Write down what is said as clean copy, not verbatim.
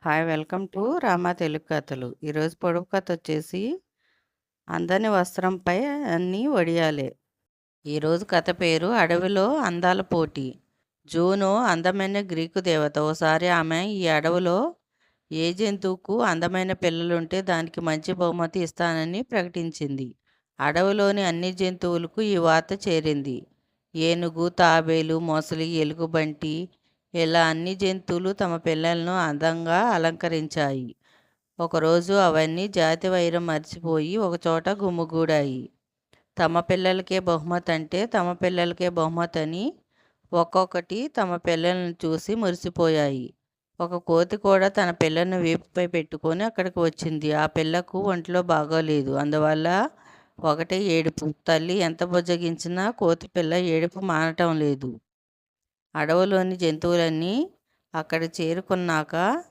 Hi welcome to Rama Telugu కథలు. ఈరోజు పొడుపు కథ వచ్చేసి అందని వస్త్రంపై అన్నీ వడియాలే. ఈరోజు కథ పేరు అడవిలో అందాల పోటీ. జూనో అందమైన గ్రీకు దేవత. ఓసారి ఆమె ఈ అడవిలో ఏ జంతువుకు అందమైన పిల్లలుంటే దానికి మంచి బహుమతి ఇస్తానని ప్రకటించింది. అడవిలోని అన్ని జంతువులకు ఈ వార్త చేరింది. ఏనుగు, తాబేలు, మొసలి, ఎలుగుబంటి ఇలా అన్ని జంతువులు తమ పిల్లలను అందంగా అలంకరించాయి. ఒకరోజు అవన్నీ జాతి వైరం మర్చిపోయి ఒకచోట గుమిగూడాయి. తమ పిల్లలకే బహుమతి అని ఒక్కొక్కటి తమ పిల్లలను చూసి మురిసిపోయాయి. ఒక కోతి కూడా తన పిల్లను వీపుపై పెట్టుకొని అక్కడికి వచ్చింది. ఆ పిల్లకు ఒంట్లో బాగోలేదు. అందువల్ల ఒకటే ఏడుపు. తల్లి ఎంత బుజ్జగించినా కోతి పిల్ల ఏడుపు మానటం లేదు. అడవిలోని జంతువులన్నీ అక్కడ చేరుకున్నాక